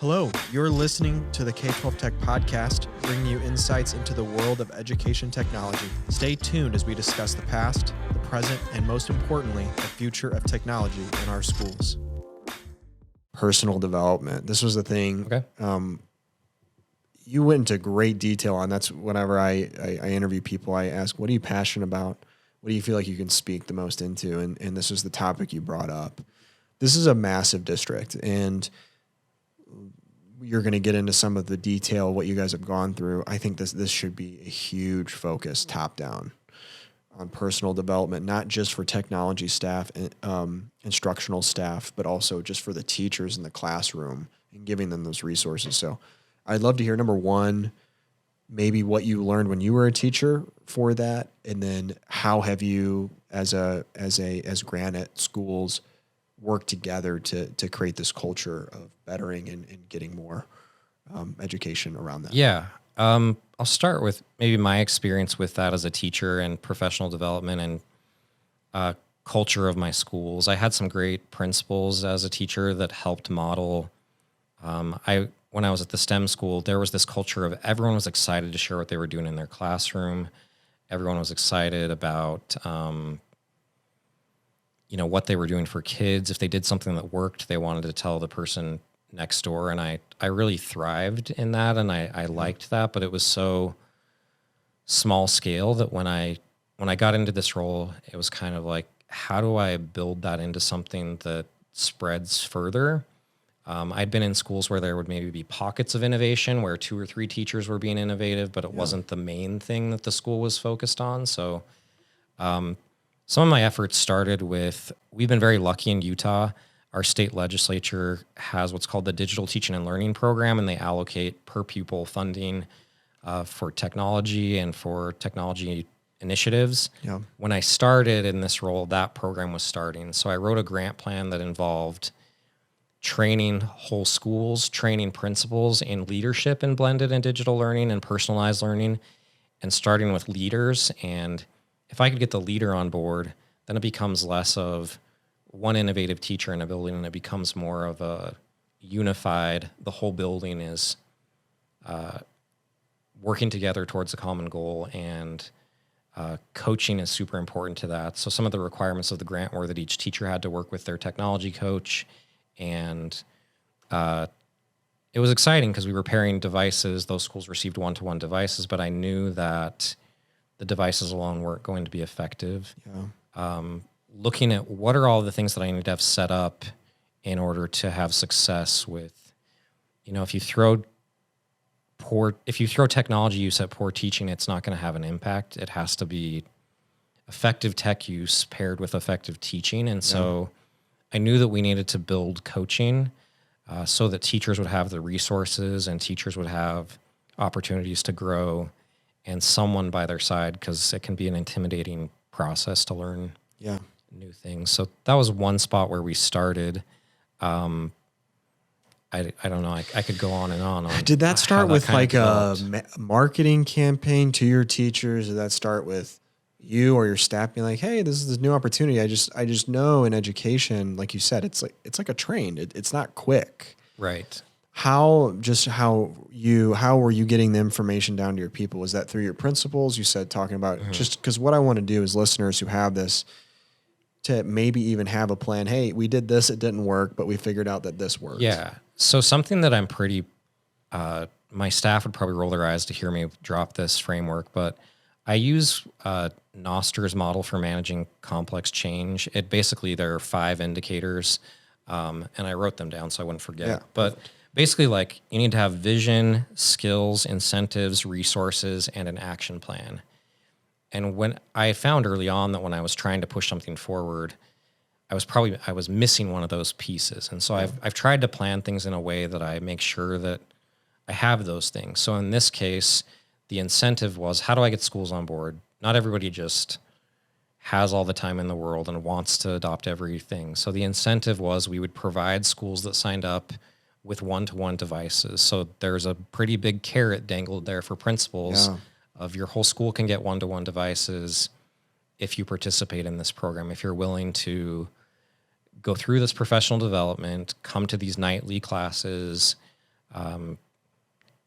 Hello, you're listening to the K-12 Tech Podcast, bringing you insights into the world of education technology. Stay tuned as we discuss the past, the present, and most importantly, the future of technology in our schools. Personal development. This was the thing. Okay. You went into great detail on. That's whenever I interview people, I ask, what are you passionate about? What do you feel like you can speak the most into? And this was the topic you brought up. This is a massive district, and you're going to get into some of the detail, what you guys have gone through. I think this should be a huge focus top down on personal development, not just for technology staff and instructional staff, but also just for the teachers in the classroom and giving them those resources. So I'd love to hear, number one, maybe what you learned when you were a teacher for that. And then how have you as Granite schools work together to create this culture of bettering and getting more education around that? Yeah. I'll start with maybe my experience with that as a teacher and professional development and culture of my schools. I had some great principals as a teacher that helped model. When I was at the STEM school, there was this culture of everyone was excited to share what they were doing in their classroom. Everyone was excited about what they were doing for kids. If they did something that worked, they wanted to tell the person next door. And I really thrived in that, and I liked that, but it was so small scale that when I got into this role, it was kind of like, how do I build that into something that spreads further? I'd been in schools where there would maybe be pockets of innovation where 2 or 3 teachers were being innovative, but it wasn't the main thing that the school was focused on. So some of my efforts started with, we've been very lucky in Utah. Our state legislature has what's called the Digital Teaching and Learning Program, and they allocate per pupil funding for technology and for technology initiatives. Yeah. When I started in this role, that program was starting. So I wrote a grant plan that involved training whole schools, training principals in leadership in blended and digital learning and personalized learning, and starting with leaders. And if I could get the leader on board, then it becomes less of one innovative teacher in a building, and it becomes more of a unified, the whole building is working together towards a common goal, and coaching is super important to that. So some of the requirements of the grant were that each teacher had to work with their technology coach, and it was exciting because we were pairing devices. Those schools received one-to-one devices, but I knew that the devices alone weren't going to be effective. Yeah. Looking at what are all the things that I need to have set up in order to have success with, if you throw technology use at poor teaching, it's not going to have an impact. It has to be effective tech use paired with effective teaching. And so I knew that we needed to build coaching so that teachers would have the resources and teachers would have opportunities to grow and someone by their side, because it can be an intimidating process to learn new things. So that was one spot where we started. I don't know. I could go on and on. Did that start with like a marketing campaign to your teachers? Did that start with you or your staff being like, "Hey, this is this new opportunity"? I just know in education, like you said, it's like a train. It's not quick. Right. How were you getting the information down to your people? Was that through your principals? You said talking about just because what I want to do is listeners who have this to maybe even have a plan. Hey, we did this, it didn't work, but we figured out that this worked. Yeah. So something that I'm pretty, my staff would probably roll their eyes to hear me drop this framework, but I use Noster's model for managing complex change. There are 5 indicators, and I wrote them down so I wouldn't forget. Yeah. But basically, like, you need to have vision, skills, incentives, resources, and an action plan. And when I found early on that when I was trying to push something forward, I was missing one of those pieces. And so I've tried to plan things in a way that I make sure that I have those things. So in this case, the incentive was, how do I get schools on board? Not everybody just has all the time in the world and wants to adopt everything. So the incentive was we would provide schools that signed up with one-to-one devices. So there's a pretty big carrot dangled there for principals of your whole school can get one-to-one devices if you participate in this program, if you're willing to go through this professional development, come to these nightly classes,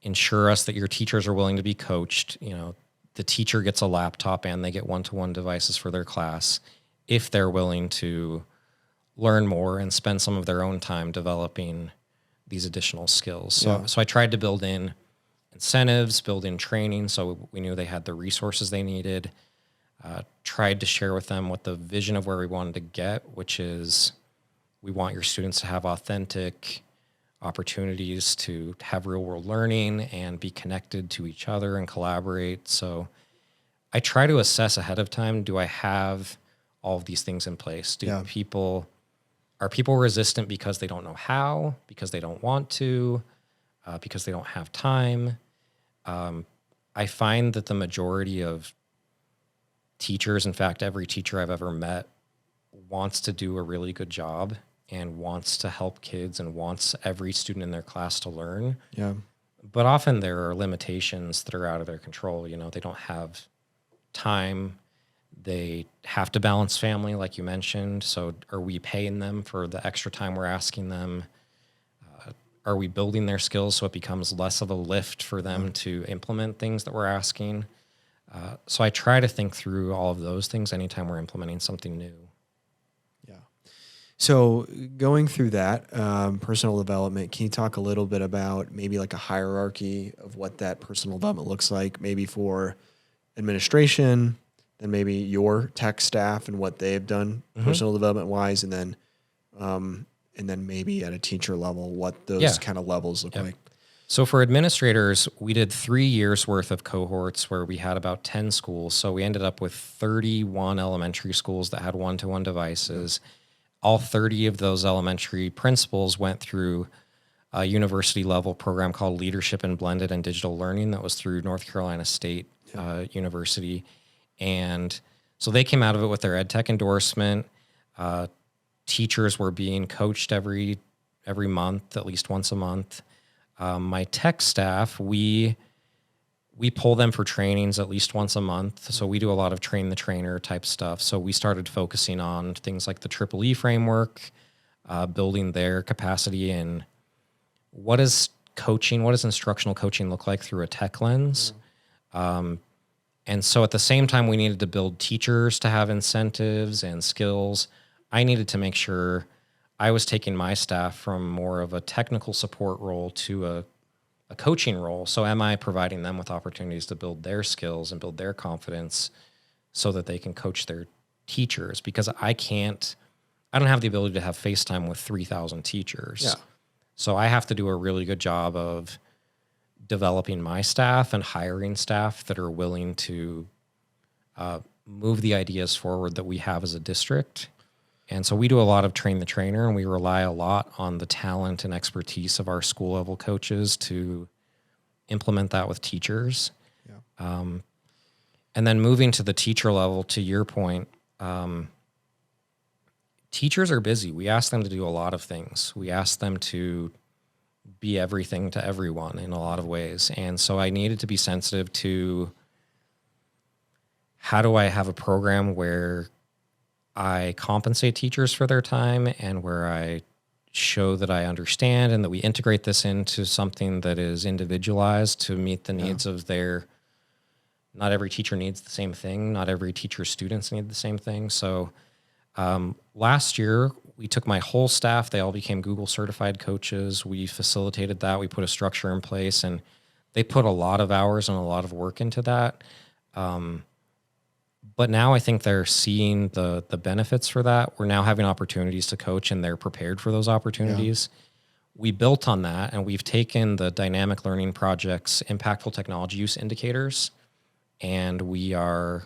ensure us that your teachers are willing to be coached. The teacher gets a laptop and they get one-to-one devices for their class if they're willing to learn more and spend some of their own time developing these additional skills. So I tried to build in incentives, build in training, so we knew they had the resources they needed. Tried to share with them what the vision of where we wanted to get, which is we want your students to have authentic opportunities to have real world learning and be connected to each other and collaborate. So I try to assess ahead of time, do I have all of these things in place? Are people resistant because they don't know how, because they don't want to, because they don't have time? I find that the majority of teachers, in fact, every teacher I've ever met, wants to do a really good job and wants to help kids and wants every student in their class to learn. Yeah. But often there are limitations that are out of their control. They don't have time. They have to balance family, like you mentioned. So are we paying them for the extra time we're asking them? Are we building their skills so it becomes less of a lift for them to implement things that we're asking? So I try to think through all of those things anytime we're implementing something new. Yeah. So going through that personal development, can you talk a little bit about maybe like a hierarchy of what that personal development looks like, maybe for administration, then maybe your tech staff and what they've done personal development wise, and then maybe at a teacher level, what those kind of levels look like? So for administrators, we did 3 years worth of cohorts where we had about 10 schools. So we ended up with 31 elementary schools that had one-to-one devices. All 30 of those elementary principals went through a university level program called Leadership in Blended and Digital Learning that was through North Carolina State University. And so they came out of it with their ed tech endorsement. Teachers were being coached every month, at least once a month. My tech staff, we pull them for trainings at least once a month. So we do a lot of train the trainer type stuff. So we started focusing on things like the Triple E framework, building their capacity in what is instructional coaching look like through a tech lens. And so at the same time, we needed to build teachers to have incentives and skills. I needed to make sure I was taking my staff from more of a technical support role to a coaching role. So am I providing them with opportunities to build their skills and build their confidence so that they can coach their teachers? Because I don't have the ability to have FaceTime with 3,000 teachers. Yeah. So I have to do a really good job of developing my staff and hiring staff that are willing to move the ideas forward that we have as a district. And so we do a lot of train the trainer, and we rely a lot on the talent and expertise of our school level coaches to implement that with teachers. Yeah. And then moving to the teacher level, to your point, teachers are busy. We ask them to do a lot of things. We ask them to be everything to everyone in a lot of ways. And so I needed to be sensitive to how do I have a program where I compensate teachers for their time and where I show that I understand and that we integrate this into something that is individualized to meet the needs of not every teacher needs the same thing. Not every teacher's students need the same thing. So last year, we took my whole staff. They all became Google certified coaches. We facilitated that. We put a structure in place, and they put a lot of hours and a lot of work into that. But now I think they're seeing the benefits for that. We're now having opportunities to coach, and they're prepared for those opportunities. Yeah. We built on that, and we've taken the dynamic learning project's impactful technology use indicators, and we are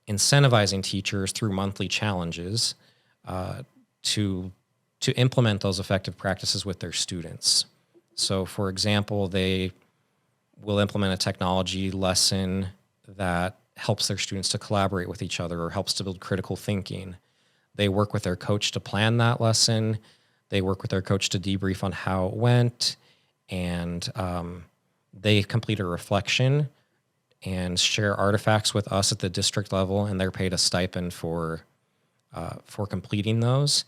incentivizing teachers through monthly challenges to implement those effective practices with their students. So, for example, they will implement a technology lesson that helps their students to collaborate with each other or helps to build critical thinking. They work with their coach to plan that lesson. They work with their coach to debrief on how it went, and they complete a reflection and share artifacts with us at the district level, and they're paid a stipend for completing those.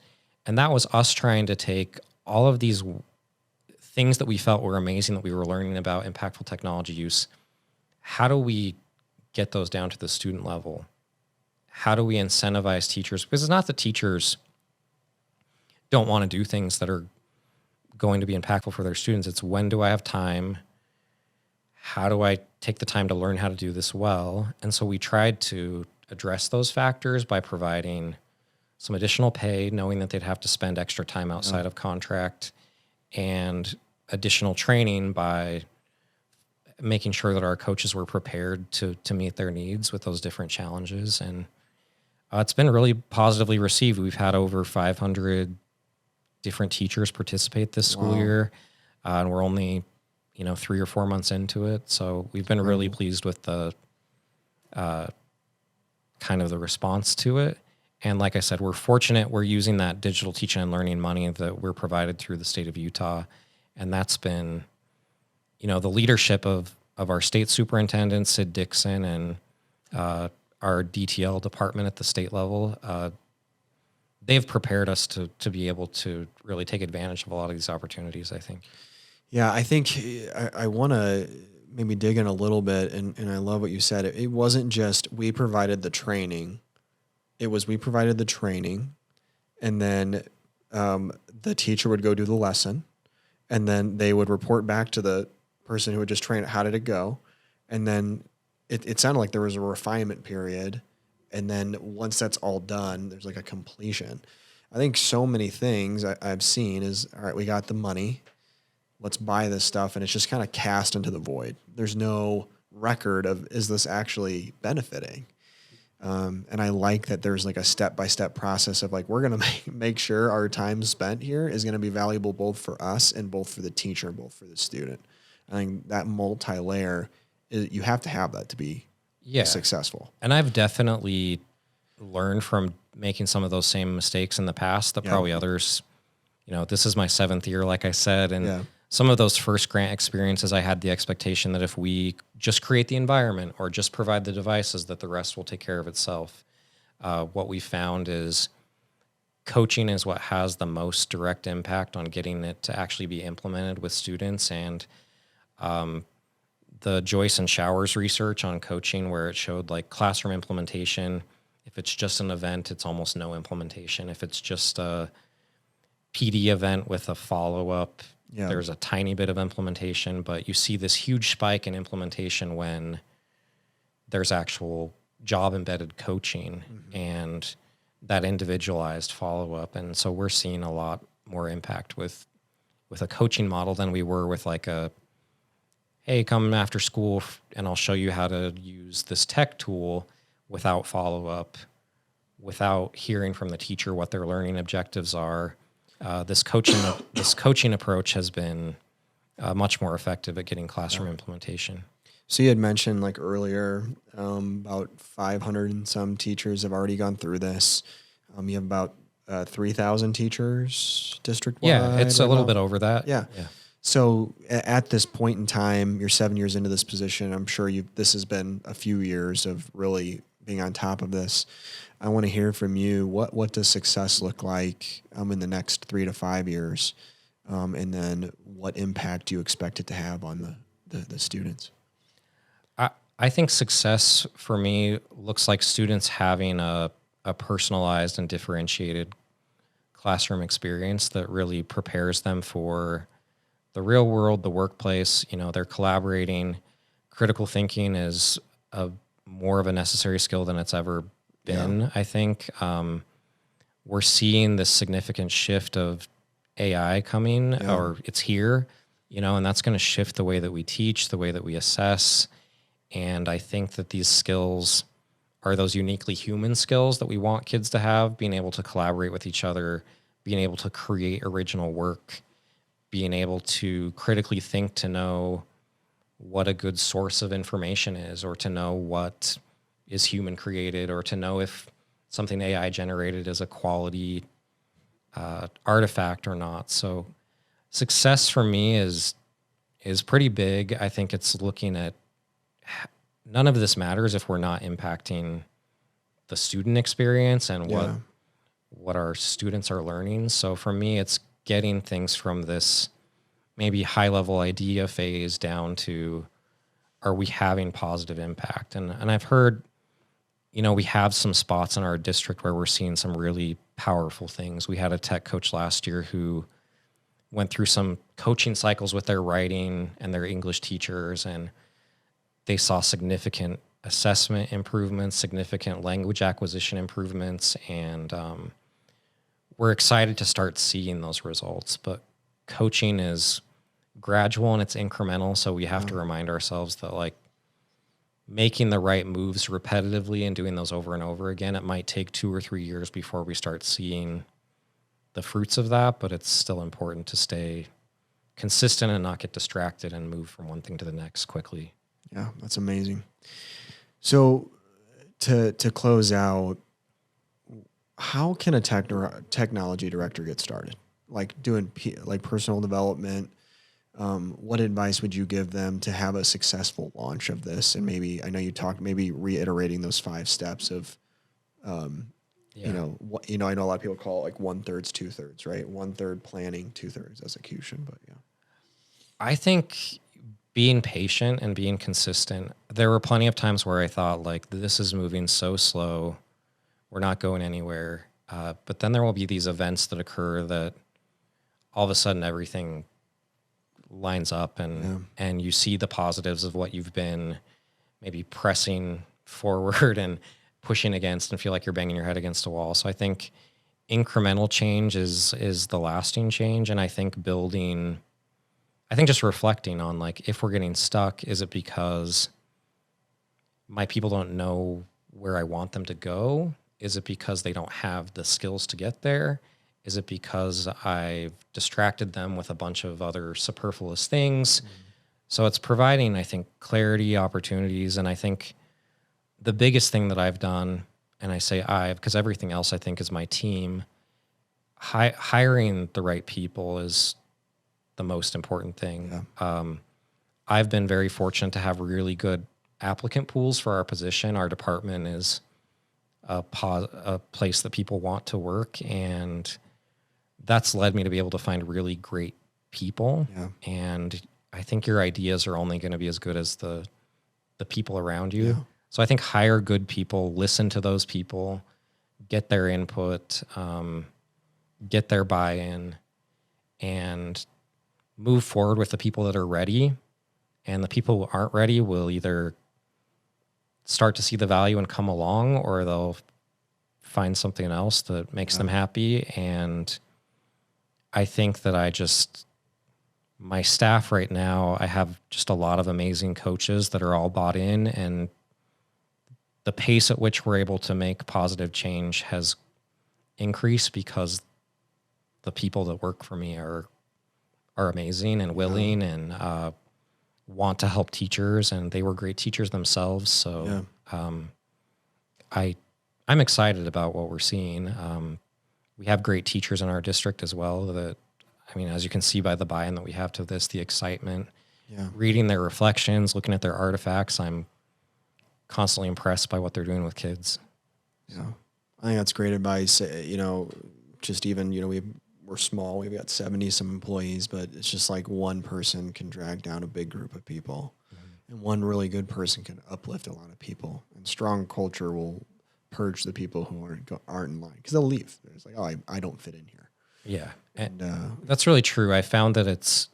And that was us trying to take all of these things that we felt were amazing that we were learning about impactful technology use, how do we get those down to the student level? How do we incentivize teachers? Because it's not that teachers don't want to do things that are going to be impactful for their students. It's when do I have time? How do I take the time to learn how to do this well? And so we tried to address those factors by providing some additional pay, knowing that they'd have to spend extra time outside of contract, and additional training by making sure that our coaches were prepared to meet their needs with those different challenges. And it's been really positively received. We've had over 500 different teachers participate this school year, and we're only 3 or 4 months into it. So we've been really pleased with the kind of the response to it. And like I said, we're fortunate we're using that digital teaching and learning money that we're provided through the state of Utah. And that's been, the leadership of our state superintendent, Sid Dixon, and our DTL department at the state level. They've prepared us to be able to really take advantage of a lot of these opportunities, I think. Yeah, I think I want to maybe dig in a little bit, and I love what you said. It wasn't just we provided the training. It was we provided the training, and then the teacher would go do the lesson, and then they would report back to the person who had just trained it, how did it go? And then it sounded like there was a refinement period, and then once that's all done, there's like a completion. I think so many things I've seen is, all right, we got the money, let's buy this stuff, and it's just kind of cast into the void. There's no record of, is this actually benefiting? And I like that there's like a step-by-step process of like, we're going to make sure our time spent here is going to be valuable both for us and both for the teacher and both for the student. I think that multi-layer, you have to have that to be successful. And I've definitely learned from making some of those same mistakes in the past that probably others, this is my 7th year, like I said, and some of those first grant experiences, I had the expectation that if we just create the environment or just provide the devices, that the rest will take care of itself. What we found is coaching is what has the most direct impact on getting it to actually be implemented with students. And the Joyce and Showers research on coaching, where it showed like classroom implementation, if it's just an event, it's almost no implementation. If it's just a PD event with a follow-up, there's a tiny bit of implementation, but you see this huge spike in implementation when there's actual job-embedded coaching and that individualized follow-up. And so we're seeing a lot more impact with a coaching model than we were with like a, hey, come after school and I'll show you how to use this tech tool without follow-up, without hearing from the teacher what their learning objectives are. This coaching approach has been much more effective at getting classroom implementation. So you had mentioned like earlier about 500 and some teachers have already gone through this. You have about 3,000 teachers district-wide. Yeah, it's a little bit over that. Yeah. So at this point in time, you're 7 years into this position. I'm sure this has been a few years of really being on top of this. I want to hear from you. What does success look like in the next 3 to 5 years? And then what impact do you expect it to have on the students? I think success for me looks like students having a personalized and differentiated classroom experience that really prepares them for the real world, the workplace. They're collaborating. Critical thinking is more of a necessary skill than it's ever been. I think we're seeing this significant shift of AI coming, or it's here, and that's going to shift the way that we teach, the way that we assess. And I think that these skills are those uniquely human skills that we want kids to have, being able to collaborate with each other, being able to create original work, being able to critically think to know what a good source of information is, or to know what is human created, or to know if something AI generated is a quality artifact or not. So success for me is pretty big. I think it's looking at none of this matters if we're not impacting the student experience and what our students are learning. So for me, it's getting things from this maybe high level idea phase down to, are we having positive impact? And I've heard, we have some spots in our district where we're seeing some really powerful things. We had a tech coach last year who went through some coaching cycles with their writing and their English teachers, and they saw significant assessment improvements, significant language acquisition improvements, and we're excited to start seeing those results. But coaching is gradual and it's incremental, so we have to remind ourselves that, like, making the right moves repetitively and doing those over and over again, it might take 2 or 3 years before we start seeing the fruits of that, but it's still important to stay consistent and not get distracted and move from one thing to the next quickly. Yeah, that's amazing. So to close out, how can a technology director get started? Like doing like personal development. What advice would you give them to have a successful launch of this? And maybe, I know you talked, maybe reiterating those 5 steps of, I know a lot of people call it like 1/3, 2/3, right? 1/3 planning, 2/3 execution, but yeah. I think being patient and being consistent. There were plenty of times where I thought, like, this is moving so slow, we're not going anywhere. But then there will be these events that occur that all of a sudden everything lines up, and you see the positives of what you've been maybe pressing forward and pushing against, and feel like you're banging your head against a wall. So I think incremental change is the lasting change. And I think just reflecting on, like, if we're getting stuck, is it because my people don't know where I want them to go? Is it because they don't have the skills to get there? Is it because I've distracted them with a bunch of other superfluous things? So it's providing, I think, clarity, opportunities. And I think the biggest thing that I've done, and I say because everything else I think is my team, hiring the right people is the most important thing. Yeah. I've been very fortunate to have really good applicant pools for our position. Our department is a place that people want to work, and that's led me to be able to find really great people. Yeah. And I think your ideas are only going to be as good as the people around you. Yeah. So I think hire good people, listen to those people, get their input, get their buy-in, and move forward with the people that are ready. And the people who aren't ready will either start to see the value and come along, or they'll find something else that makes them happy. And I think that my staff right now, I have just a lot of amazing coaches that are all bought in, and the pace at which we're able to make positive change has increased because the people that work for me are amazing and willing and want to help teachers, and they were great teachers themselves. So I'm excited about what we're seeing. We have great teachers in our district as well that, as you can see by the buy-in that we have to this, the excitement, reading their reflections, looking at their artifacts, I'm constantly impressed by what they're doing with kids. Yeah. I think that's great advice. Just even, we're small, we've got 70 some employees, but it's just like one person can drag down a big group of people, and one really good person can uplift a lot of people, and strong culture will purge the people who aren't in line, because they'll leave. It's like, oh, I don't fit in here. Yeah. And that's really true. I found that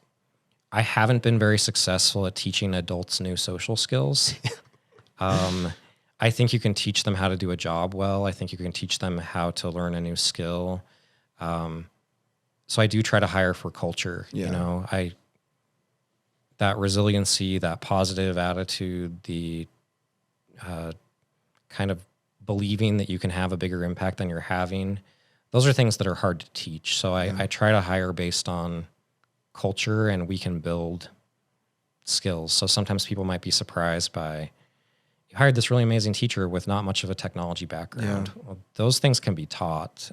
I haven't been very successful at teaching adults new social skills. I think you can teach them how to do a job well. I think you can teach them how to learn a new skill. So I do try to hire for culture. Yeah. That resiliency, that positive attitude, the kind of believing that you can have a bigger impact than you're having, those are things that are hard to teach. So I try to hire based on culture, and we can build skills. So sometimes people might be surprised by, you hired this really amazing teacher with not much of a technology background. Yeah. Well, those things can be taught.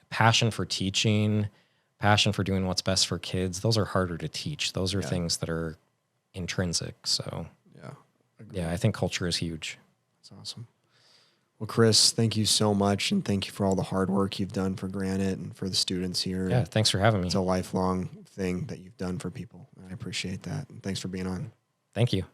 Passion for teaching, passion for doing what's best for kids, those are harder to teach. Those are things that are intrinsic. So I think culture is huge. That's awesome. Well, Chris, thank you so much. And thank you for all the hard work you've done for Granite and for the students here. Yeah, thanks for having me. It's a lifelong thing that you've done for people. And I appreciate that. And thanks for being on. Thank you.